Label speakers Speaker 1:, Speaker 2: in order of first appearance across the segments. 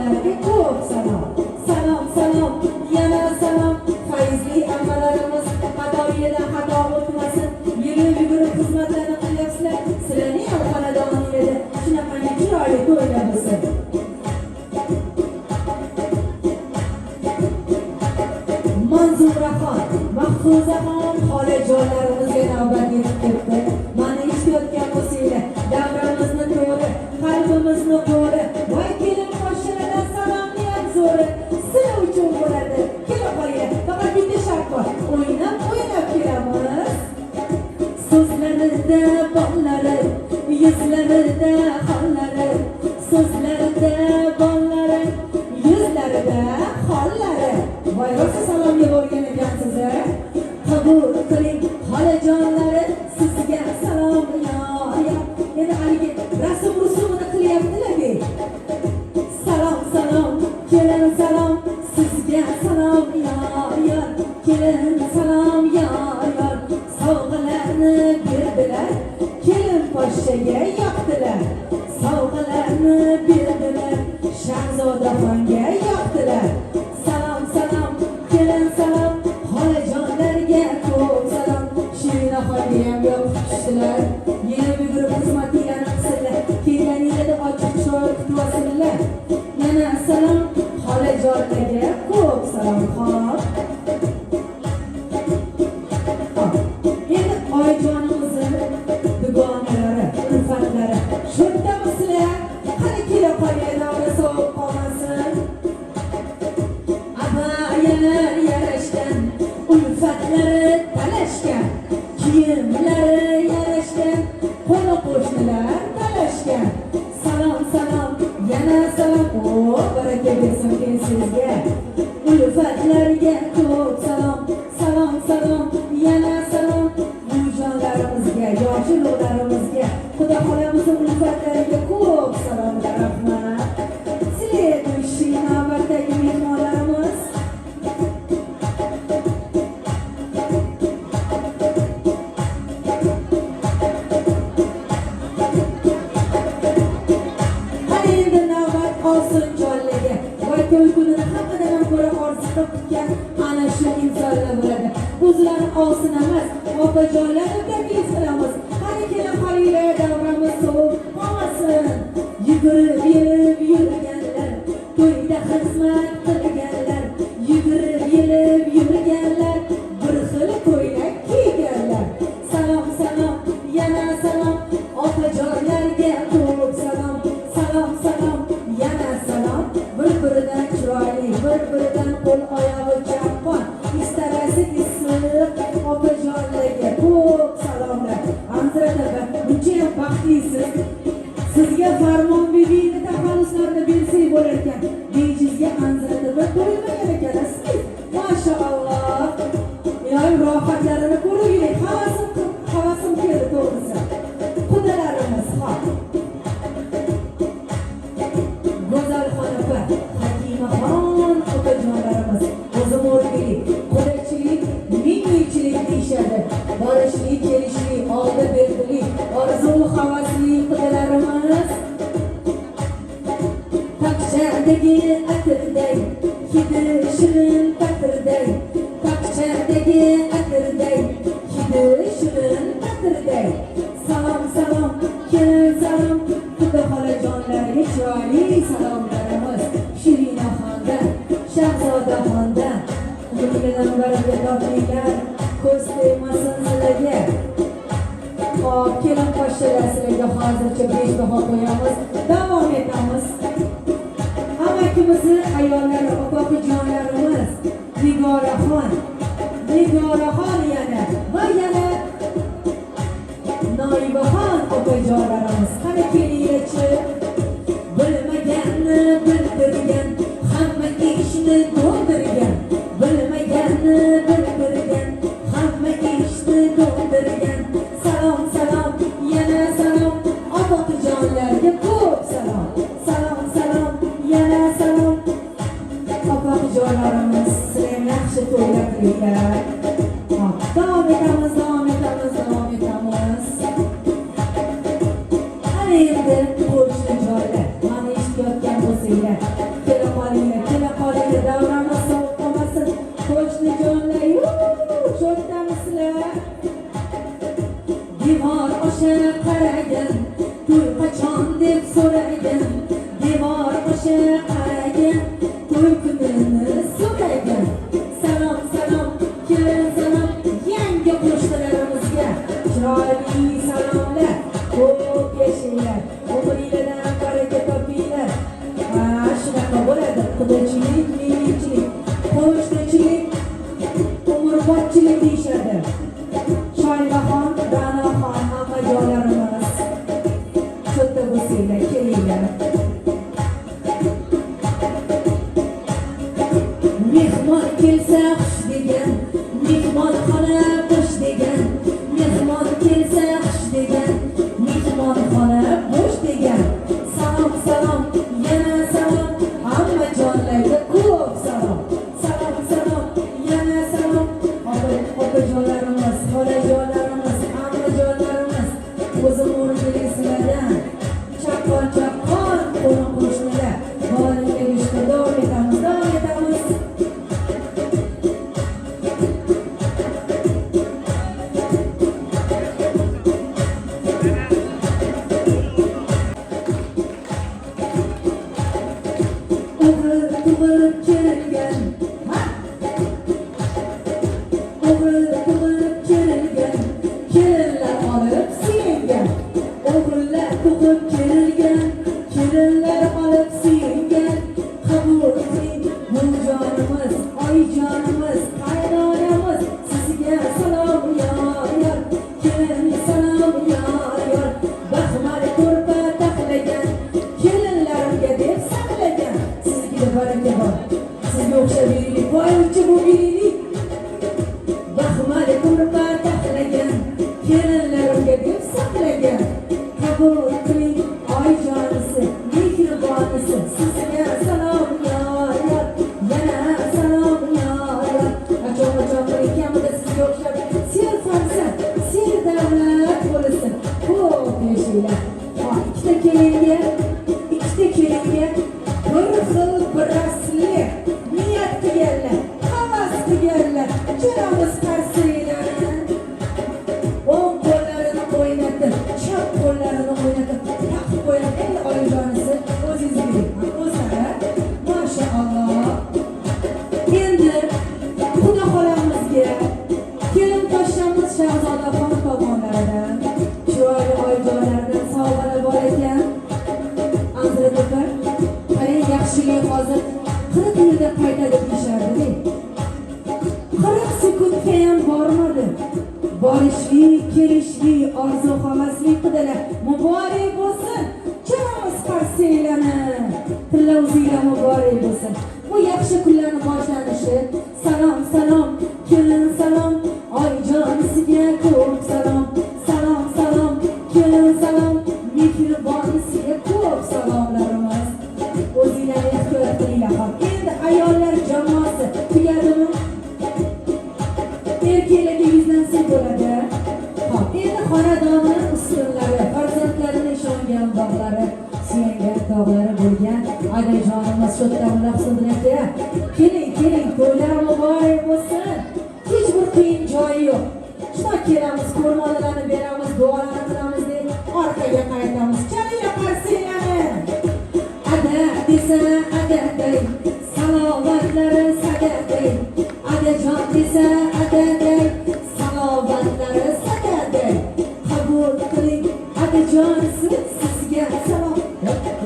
Speaker 1: onajoonlarga ko'p salom. Salom, salom, yana salom. Fayzli amalarimiz xato yeridan xato o'tmasin. Yurib yugurib xizmatlarni qilyapsizlar. Sizlarning ham xonadoningizda shunaqangi chiroyli to'ylar bo'lsin. Manzuraxon, Mahfuzaxon xolajonlarimizga navbat yetib ketdi. Mana eshitayotgan bo'lsanglar, davramizni to'g'ri, qalbimizni qo'ri, voy kelin qo'shnilardan salomni ham zo'ri. Sizlar uchun bo'ladi. Kelib qolinglar, faqat bitta shart bor. O'ynab kelamiz. So'zlarida bonlari, yuzlarida xonlari, so'zlarida bonlari, yuzlarida xonlari. Voy rosa salomga bo'lgan ekansiz-a? Qabul qiling xolajonlari, sizga salom yor. Endi haligi rasm rusumini qilyaptilar-ku. Salom, salom, kelin salom, sizga salom yor. Kelin salom yor. Sovg'alarni berdilar, kelin poshshaga yoqdilar. Sovg'alarni berdilar, Shahzodaxonga yoqdilar. Salom, salom, kelin salom, xolajonlarga ko'p salom. Shirinaxonga ham yoqishdilar. Yurib yugurib xizmatinglarni qilsinlar. Kelganinglarda ochiq chiroyli kutib olsinlar. Yana salom, xolajonlarga ko'p salom. Xo'p. Endi oyijonimizning dugonalari, ulfatlari shu yerdamisizlar? Qani kelib qolgan davra sovuq qolmasin. Abayalar yarashgan, ulfatlari talashgan, kiyimlari yarashgan, qo'ni-qo'shnilar talashgan. Salom, salom, yana salom. O, baraka bersin sizga. Ulfatlarga ko'p salom. Salom, salom, yana salom. Bujonlarimizga, yoshi ulug'larimizga, Xudo xolamizning ulfatlariga ko'p salomlar, rahmat. Sizlar shu navbatdagi mehmonlarimiz. Hali endi navbat Olsinjonlarga. Voy to'y kunini hammadan ham ko'ra orzu kutgan ana shu insonlar bo'ladi. O'zlari olsin emas, opajonlarni taklif qilamiz. Qani kelib qolinglar, davramiz sovuq qolmasin. Yugurib yelib yurganlar, to'yda xizmat qilganlar, yugurib yelib yurganlar, bir xil ko'ylak kiyganlar. Salom, salom, yana salom, opajonlarga ko'p salom. Salom, salom, yana salom. Bir-biridan chiroyli, bir-biridan qo'l oyog'i chaqqon, istarasi issiq opajonlarga ko'p salomlar. Anzirada buncha baxtlisiz. Sizga farmon bebini taxalluslarni bersak bo'lar ekan. Bejizga Anzirada bir to'ymagan ekansiz. Mashaalloh. Iloyim rohatlarini ko'raylik. Havasim keldi to'g'risi. Xudolarimiz xoh. Go'zalxon opa, Hakimaxon opajonlarimiz o'zim o'rgili, qo'lchilik, mingchilik deyishadi. Borishlik, kelishlik, oldi berdilik, orzu havasli qidalarimiz. Taqchadagi atirday, hidi shirin tatirday. Taqchadagi atirday, hidi shirin tatirday. Salom, salom, kelin salom. Xudo xolajonlarga chiroyli salomlarimiz. Shirinaxondan, Shahzodaxondan. Umiddan baraka topinglar, ko'z tegmasin sizlarga. Xo'p, kelin poshshalar sizlarga hozircha 5 baho qo'yamiz. Davom etamiz. Hammamizni ayollari, opajonlarimiz, Nigoraxon yana va yana Noibaxon opajonlarimiz. Qani kelinglarchi. Bilmaganni bildirgan, hamma ishni to'ldirgan. Bilmaganni bildirgan, hamma ishni to'ldirgan. Salom, salom, yana salom. Opajonlarga ko'p salom. Salom, salom, yana salom. Opajonlarimiz, sizlar yaxshi to'ylar qilinglar. Davom etamiz. Ana endi qo'shni joylar. Mana eshitayotgan bo'lsangiz bo'lsanglar. Kela qolinglar, davramiz sovuq qolmasin. Qo'shni jonlar, cho'ntamisizlar. Devor osha qaragan, to'y qachon deb so'ragan. Devor osha qaragan, to'y kunini so'ragan. Salom, kelin salom, yangi qo'shnilarimizga chiroyli salomlar. Ko'p yashanglar, umringlardan baraka topinglar. Shunaqa bo'ladi. Xudochilik, milliychilik, qo'shnichilik, umrbodchilik deyishadi. Shoybaxon, Ra'noxon, hammajonlarimiz cho'tta bo'lsanglar, kelinglar. Mehmon kelsa xush degan, mehmonxona bo'sh degan. Mehmon kelsa xush degan, mehmonxona bo'sh degan. Salom, yana salom, hammajonlarga ko'p salom. Salom, yana salom, opajonlarimiz, xolajonlarimiz, hammajonlarimiz. O'zim o'rnidagilardan chaqqon qo'shnilar. Boringga yurishga davom etamiz. Tug'ilib kelgan, tug'ilib kelgan, kelinlar olib suyungan. O'g'illar tug'ib kelgan, kelinlar olib suyungan. Qabul qiling bujonimiz, oyijonimiz, qaynonamiz. Sizga salom yor, kelin salom yor. Baxmal ko'rpa taxlagan, kelinlarimga deb saqlagan. Baraka bor. Sizga o'xshab yuraylik, boylikcha bo'lib yuraylik. Baxmal ko'rpa taxlagan, kelinlarimga deb saqlagan. Qabul qiling oyijonisi, mehribonisi. Sizga salom yor, yana salom yor. Qachon ekanmida sizga o'xshab serfarzand, serdavlat bo'lsin. Ko'p yashanglar. Ikkita kelinga bir xil bir asli niyat qilganlar, havas qilganlar. Chiromiz qarsiylarni o'ng qo'llarini o'ynatib, chap qo'llarini o'ynatib, taqib qo'yib, endi oyijonisi o'zingiz biling. O'zlari, mashaalloh. Endi Xudo xolamizga kelin poshshamiz Shahzodaxon tomonlaridan chiroyli oyijonlardan sovg'alar bor ekan. Hazrat aka, yaxshilik hozir 40 yilda qaytadi deyishardi. 40 sekundga ham bormadi. Borishlik, kelishlik, orzu havaslik qidilar. Muborak bo'lsin. Chiromiz qarsiylarni, tillavuzinglar muborak bo'lsin. Bu yaxshi kunlarning boshlanishi. Salom, kelin salom, oyijonisiga ko'p salom. Salom, kelin salom, mehribonisiga ko'p salomlarimiz. O'zinglarni ehtiyot qilinglar. Endi ayollar jamoasi tugadimi? Erkaklarga yuzlansa bo'ladi. Endi xonadonning ustunlari, farzandlarini ishongan bog'lari, suyangan tog'lari bo'lgan adajonimiz Sho'ttamulla Husaynov aka. Keling, to'ylar muborak bo'lsin. Hech bir qiyin joyi yo'q. Shuna kelamiz, ko'rmonalarni beramiz, duolarni qilamiz deb orqaga qaytamiz. Chalinglar qarsiylarni. Ada desa adaday, salovatlari sadaday. Adajon desa adaday, salovatlari sadaday. Qabul qiling adajonisi, sizga salom.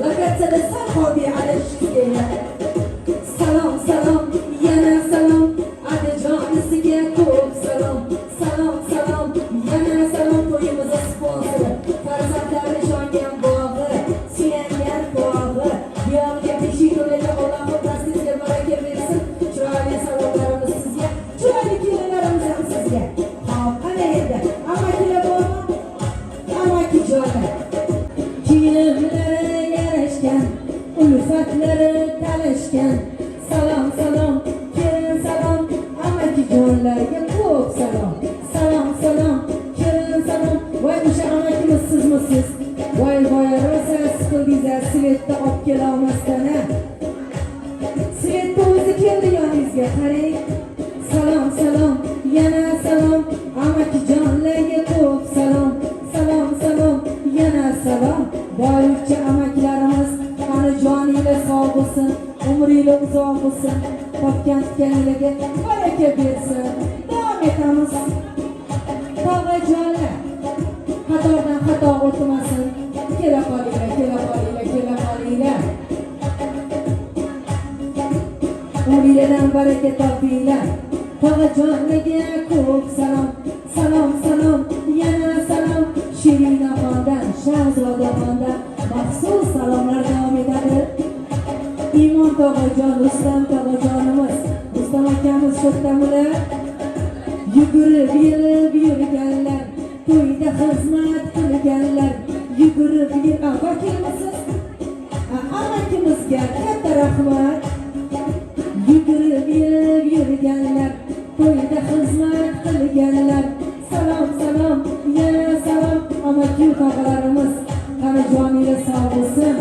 Speaker 1: Lokatsiyada salqobi adashishga. Salom, yana salom, adajonisiga ko'p salom. Salom, yana salom. To'yimiz sponsori, farzandlarni ishongan bog'i, suyangan bog'i. Buyog'iga beshik to'lagan Alloh sizga baraka bersin. Chiroyli salomlarimiz sizga, chiroyli kelinlarimiz ham sizga. Xo'p, ana endi amakilar bormi? Amakijonlar. Kiyimlari yarashgan, ulfatlari talashgan. Salom, kelin salom, amakijonlarga ko'p salom. Salom, kelin salom. Voy o'sha amakimiz sizmisiz? Voy rosa siqildingiz, svetda olib kela olmasdan. boylikchi amaklarimiz qani joninglar sog' bo'lsin, umringlar uzoq bo'lsin, topgan tutganinglarga baraka bersin. Davom etamiz. Tog'ajonlar qatordan xato o'tmasin. Kela qolinglar, kela qolinglar, kela qolinglar. Umringlardan baraka topinglar. Tog'ajonlarga ko'p salom, salom, salom, yana salom. Shirinaxondan, Shahzodaxondan maxsus salomlar davom etadi. Imon tog'ajon, Rustam tog'ajonimiz, Rustam akamiz sho'xtamilar. Yugurib yelib yurganlar, to'yda xizmat qilganlar, yugurib vakilmisiz? Amakimizga katta rahmat. Yugurib yelib yurganlar, to'yda xizmat qilganlar, salom, salom, yana salom. Amaki tog'alarimiz, qani joninglar sog' bo'lsin.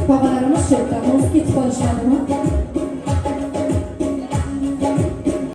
Speaker 1: Tog'alarimiz sho'xtamiz ketib qolishmadimi?